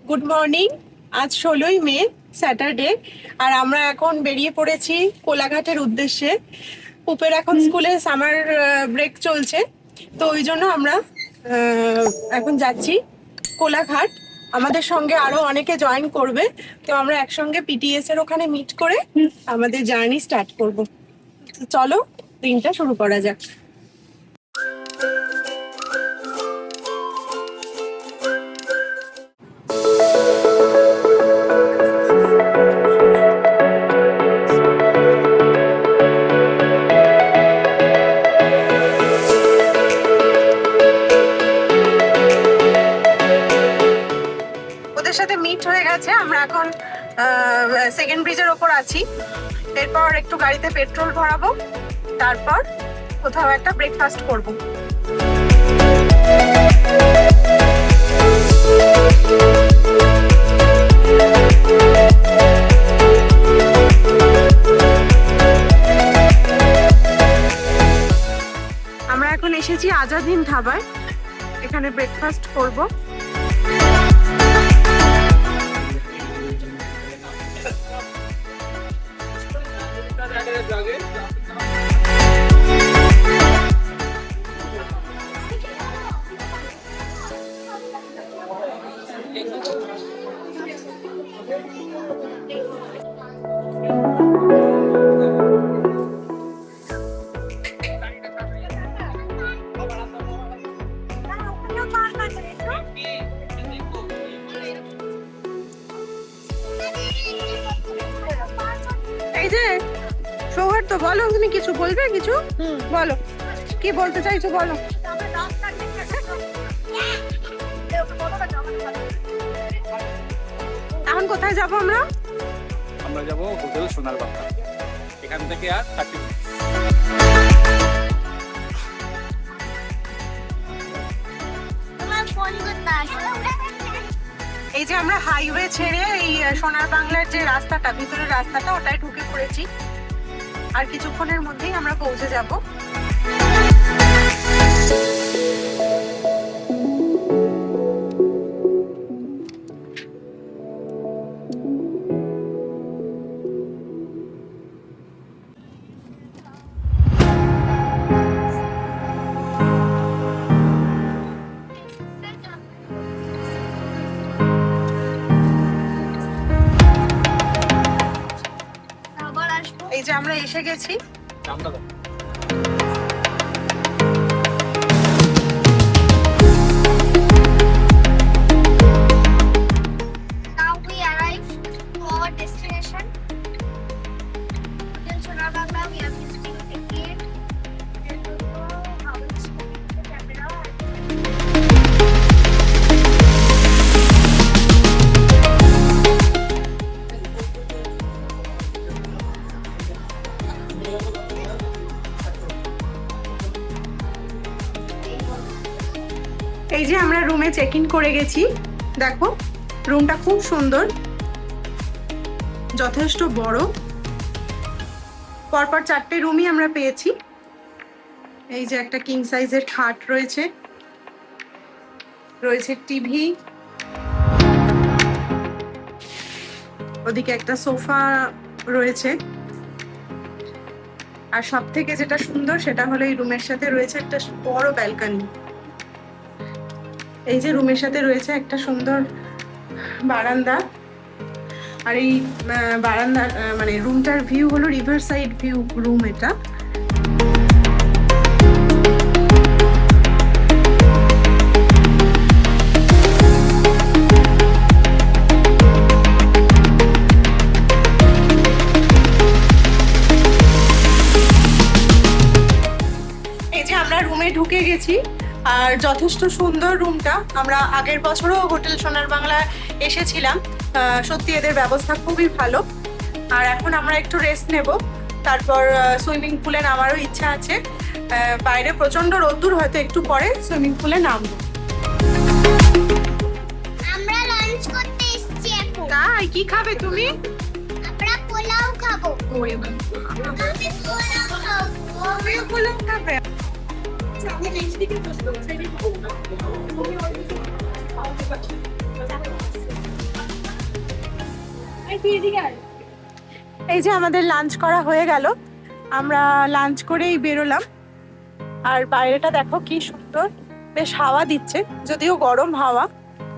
Good morning. আজ 16ই মে, Saturday. আর আমরা এখন বেরিয়ে পড়েছি কোলাঘাটের উদ্দেশ্যে। পুপের এখন স্কুলে সামার ব্রেক চলছে, তো ওই জন্য আমরা এখন যাচ্ছি কোলাঘাট। আমাদের সঙ্গে আরো অনেকে জয়েন করবে, তো আমরা একসঙ্গে পিটিএস এর ওখানে মিট করে আমাদের জার্নি স্টার্ট করব। চলো দিনটা শুরু করা যাক। ওদের সাথে মিট হয়ে গেছে, আমরা এখন সেকেন্ড ব্রিজের ওপর আছি। এরপর একটু গাড়িতে পেট্রোল ভরাবো, তারপর কোথাও একটা ব্রেকফাস্ট করব। আমরা এখন এসেছি আজাদ হিন্দ ধাবায়, এখানে ব্রেকফাস্ট করব। এই যে সৌহার্দ্য, বলো, তুমি কিছু বলবে? কিছু বলো, কি বলতে চাইছো বলো। এখন কোথায় যাব আমরা? আমরা যাব হোটেল সোনার বাংলা, এখান থেকে আর 30 মিনিট। এই যে আমরা হাইওয়ে ছেড়ে এই সোনার বাংলার যে রাস্তাটা, ভিতরের রাস্তাটা, ওটাই ঢুকে পড়েছি। আর কিছুক্ষণের মধ্যেই আমরা পৌঁছে যাব। এই যে আমরা এসে গেছি। নামটা দাও। Now we arrive to our destination. Hotel Sonar Bangla. We have visiting the gate. Then we go how it's the camera. এই যে আমরা রুমে চেক ইন করে গেছি। দেখো, রুমটা খুব সুন্দর, যথেষ্ট বড়। পরপর 4টে রুমই আমরা পেয়েছি। এই যে একটা কিং সাইজের খাট রয়েছে, রয়েছে টিভি, ওদিকে একটা সোফা রয়েছে। আর সব থেকে যেটা সুন্দর সেটা হলো এই রুমের সাথে রয়েছে একটা বড় ব্যালকনি। এই যে রুমের সাথে রয়েছে একটা সুন্দর বারান্দা। আর এই বারান্দার মানে রুমটার ভিউ হলো রিভার সাইড ভিউ রুম এটা। এই যে আমরা রুমে ঢুকে গেছি, আর যথেষ্ট সুন্দর রুমটা। আমরা আগের বছরও হোটেল সোনার বাংলা এসেছিলাম, সত্যি এদের ব্যবস্থা খুবই ভালো। আর এখন আমরা একটু রেস্ট নেব, তারপর সুইমিং পুলে নামারও ইচ্ছা আছে। বাইরে প্রচন্ড রোদ্দুর, হয়তো একটু পরে সুইমিং পুলে নামবো। আমরা লাঞ্চ করতে এসেছি এখন। তাই? কি খাবে তুমি? আমরা পোলাও খাবো। ওরে বাবা, আমি পোলাও খাবো। তুমিও পোলাও খাবে? এই যে আমাদের লাঞ্চ করা হয়ে গেল, আমরা লাঞ্চ করেই বেরোলাম। আর বাইরেটা দেখো কি সুন্দর, বেশ হাওয়া দিচ্ছে, যদিও গরম হাওয়া,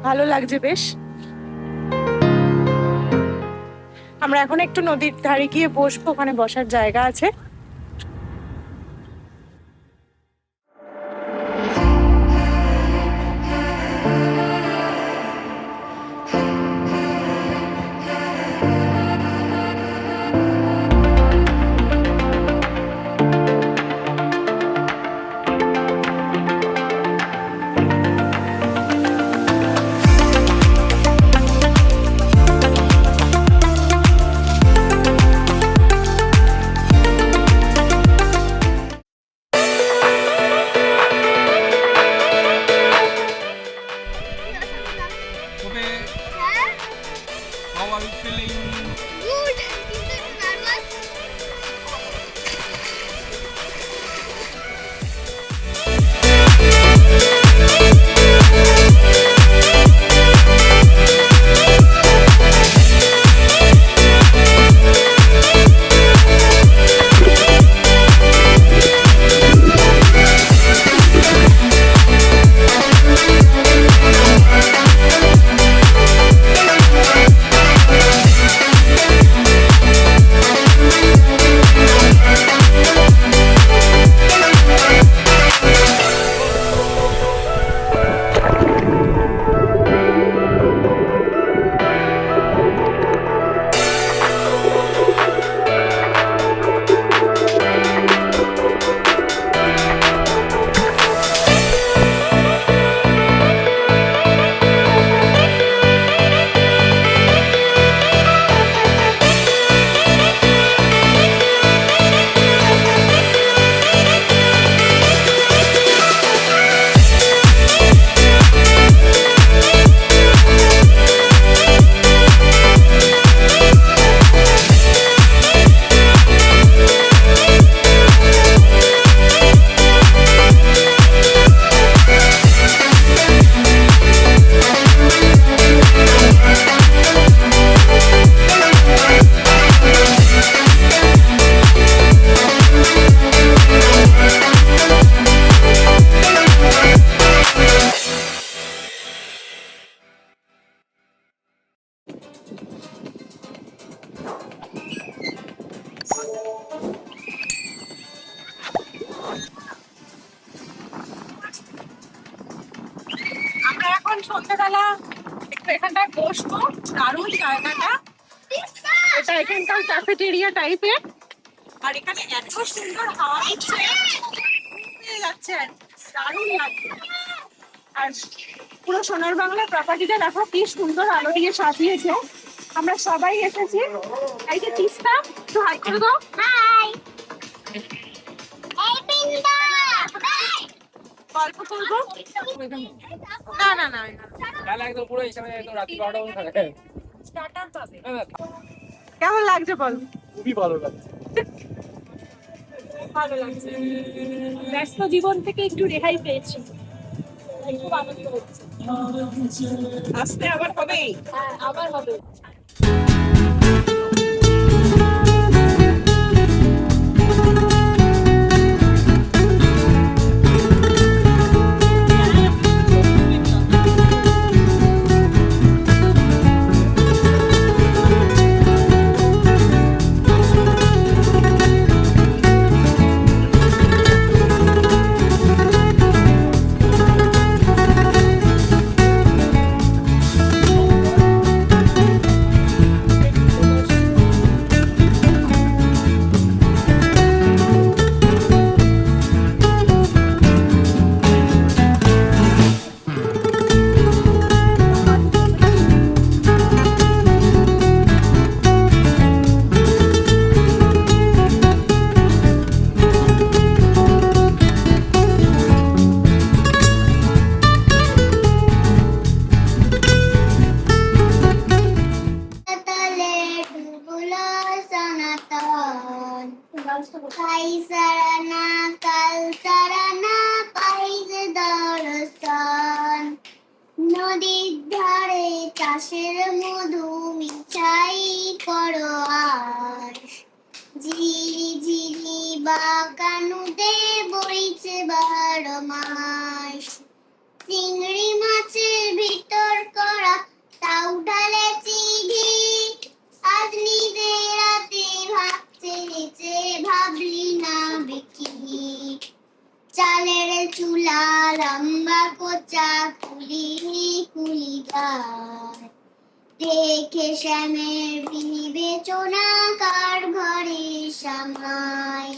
ভালো লাগছে বেশ। আমরা এখন একটু নদীর ধারে গিয়ে বসবো, ওখানে বসার জায়গা আছে। তবে হ্যাঁ how are you feeling? Good কিন্তু একটু নার্ভাস আমরা এখন সন্ধ্যাবেলা একটু এখানটায় বসবো, দারুণ জায়গাটা। এটা এখানকার ক্যাফেটেরিয়া টাইপের, আর এখানে এত সুন্দর হাওয়া দিচ্ছে, পেয়ে যাচ্ছে আর দারুণ লাগছে। আর পুরো সোনার বাংলার প্রপার্টিটা দেখো কি সুন্দর আলো দিয়ে সাজিয়েছে। আমরা সবাই এসেছি। এই যে তিস্তা, একটু হাই করে দাও। হাই এই পিন্ডা গল্প করবো। না না না, তাহলে একদম পুরো হিসাবে একদম রাত্রি 12টা পর্যন্ত থাকে। স্টার্টার পাবে। হ্যাঁ, কেমন লাগছে বল? খুবই ভালো লাগছে। ভালো লাগছে, ব্যস্ত জীবন থেকে একটু রেহাই পেয়েছি, খুব আনন্দ হচ্ছে। আসতে আবার হবে। হ্যাঁ আবার হবে। Kai sarana kal sarana পাইজ দর্শন নদীর ধারে চাষের মধু মিঠাই মাস। চিংড়ি মাছের ভিতর করা তাও ঢালে চিনি, আজ নিজের রাতে ভাবছে নিচে ভাবলি না বিকিনি। চালের চুলা লম্বা কোচা কুলিনি কুলিদার, দেখে শ্যামের বিবেচনা কার ঘরে সামায়।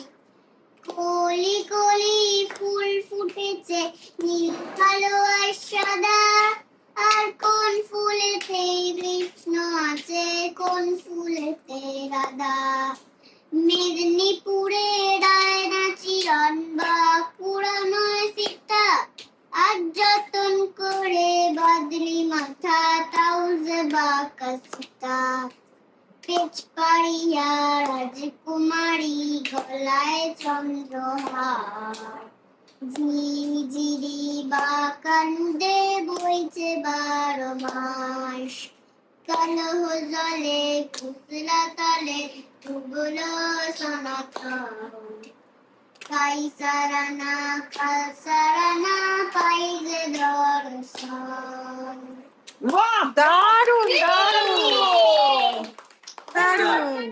কলি কলি ফুল ফুটেছে নীল কালো আর সাদা, আর কোন ফুলেতে কৃষ্ণ আছে কোন ফুলেতে রাধা। মেদিনীপুরে ডায়না চিরন বা পুরানো সীতা, আর যতন করে বদলি মাথা তাও যে বাঁকা সীতা। পেচ পাড়িয়া রাজকুমারী গলায় চন্দ্রহার, ঝিরিঝিরি বাঁকা নদে বইছে 12 মাস। কলহ জলে কুসলা তলে ডুবলো সনাতন, কাই সারানা কাল সারানা পাই যে দর্শন। বাহ, দারুণ দারুণ দারুণ।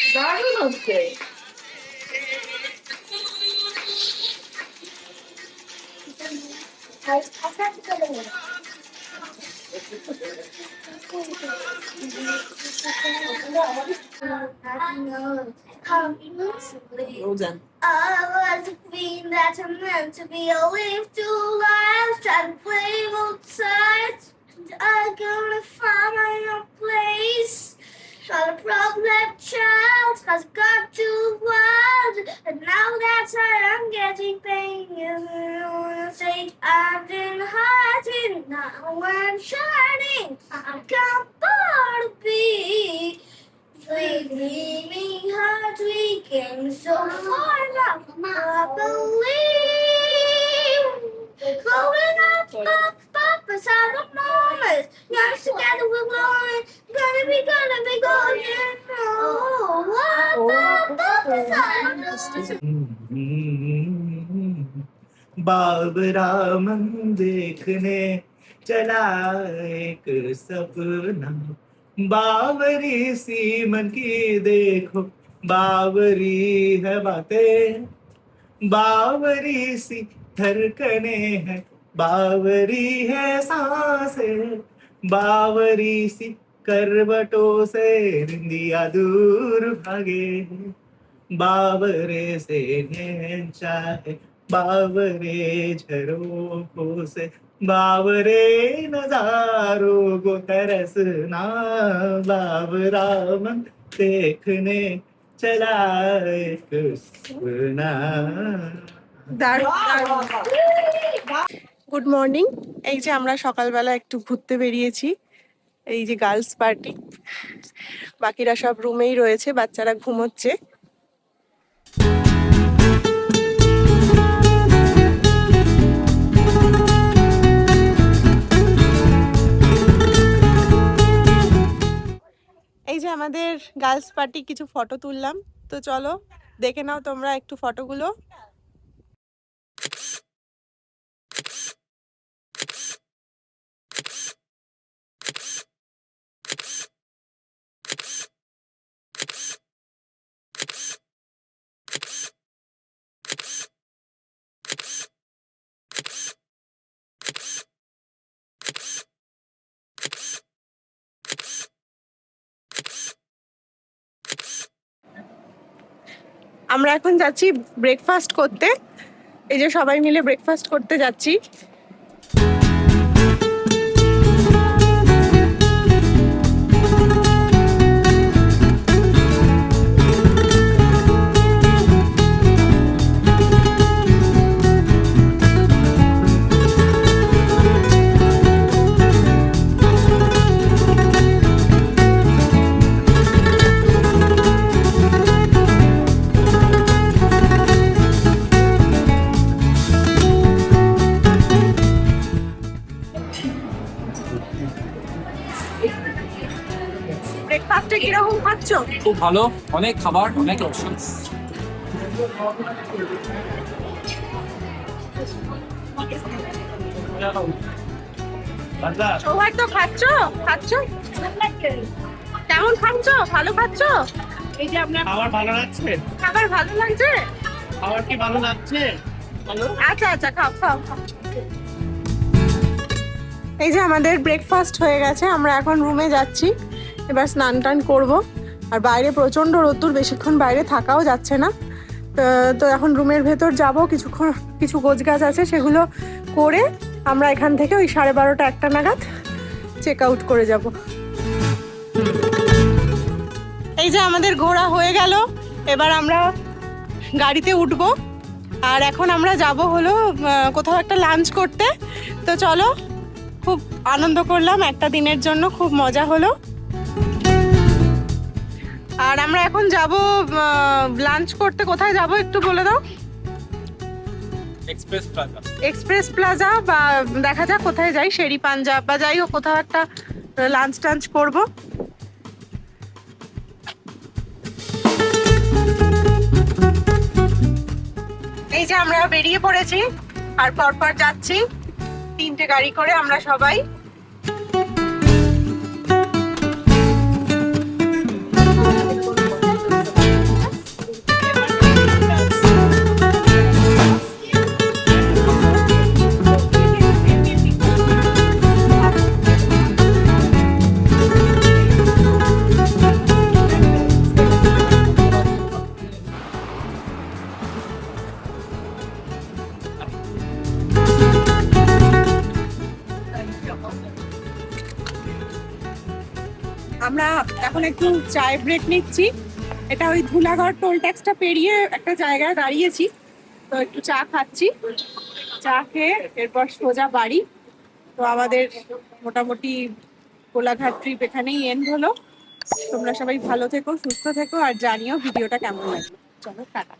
দারুণ হচ্ছে। I was a queen that I meant to be. I lived 2 lives, tried to play both sides. I'm gonna find my own place. Not a problem child, 'cause I got too wild. And now that I'm getting pain, you say I've been hiding. Now I'm shining. I'm bored to be. Leaving heart we came so far now. I believe. Going up, as out of moments. Got us together, we're glowing. Gonna be golden. Oh, up, as out of Babra मन देखने चला एक सपना, बावरी सी मन की देखो, बावरी है बातें, बावरी सी धड़कने हैं, बावरी है सांसें, बावरी सी करवटों से निंदिया दूर भागे, बावरे से नैन चाहे, बावरे झरोखों से बावरे नजारों को तरसना बावरा मन देखने चला एक सपना। Good morning. এই যে আমরা সকালবেলা একটু ঘুরতে বেরিয়েছি, এই যে গার্লস পার্টি, বাকিরা সব রুমেই রয়েছে, বাচ্চারা ঘুমোচ্ছে। এই যে আমাদের গার্লস পার্টি কিছু ফটো তুললাম, তো চলো দেখে নাও তোমরা একটু ফটোগুলো। আমরা এখন যাচ্ছি ব্রেকফাস্ট করতে, এই যে সবাই মিলে ব্রেকফাস্ট করতে যাচ্ছি। ব্রেকফাস্টে কিরকম খাচ্ছ? খুব ভালো, অনেক খাবার, অনেক অপশনস। সবাই তো খাচ্ছ কেমন খাচ্ছ? ভালো খাচ্ছ? এই যে আপনার খাবার ভালো লাগছে? খাবার ভালো লাগছে? খাবার কি ভালো লাগছে? আচ্ছা আচ্ছা, খাও খাও খাও। এই যে আমাদের ব্রেকফাস্ট হয়ে গেছে, আমরা এখন রুমে যাচ্ছি, এবার স্নান টান করবো। আর বাইরে প্রচন্ড রোদ্দুর, বেশিক্ষণ বাইরে থাকাও যাচ্ছে না। তো এখন রুমের ভেতর যাব, কিছু গোছগাছ আছে সেগুলো করে আমরা এখান থেকে ওই 12:30 1টা নাগাদ চেক আউট করে যাব। এই যে আমাদের ঘোরা হয়ে গেল, এবার আমরা গাড়িতে উঠবো। আর এখন আমরা যাব হলো কোথাও একটা লাঞ্চ করতে। তো চলো, খুব আনন্দ করলাম একটা দিনের জন্য, খুব মজা হলো। আর আমরা এখন যাব লাঞ্চ করতে, কোথায় যাব একটু বলে দাও। এক্সপ্রেস প্লাজা বা দেখা যাক কোথায় যাই, শেরি পাঞ্জাব বা যাই হোক, কোথাও একটা লাঞ্চ টাঞ্চ করবো। এই যে আমরা বেরিয়ে পড়েছি আর পরপর যাচ্ছি 3টে গাড়ি করে আমরা সবাই। আমরা এখন একটু চায় ব্রেক নিচ্ছি। এটা ওই ধুলাগড় টোল ট্যাক্সটা পেরিয়ে একটা জায়গায় দাঁড়িয়েছি, তো একটু চা খাচ্ছি। চা খেয়ে এরপর সোজা বাড়ি। তো আমাদের মোটামুটি কোলাঘাট ট্রিপ এখানেই এন্ড হলো। তোমরা সবাই ভালো থেকো, সুস্থ থেকো, আর জানিও ভিডিওটা কেমন লাগলো। চলো টাটা।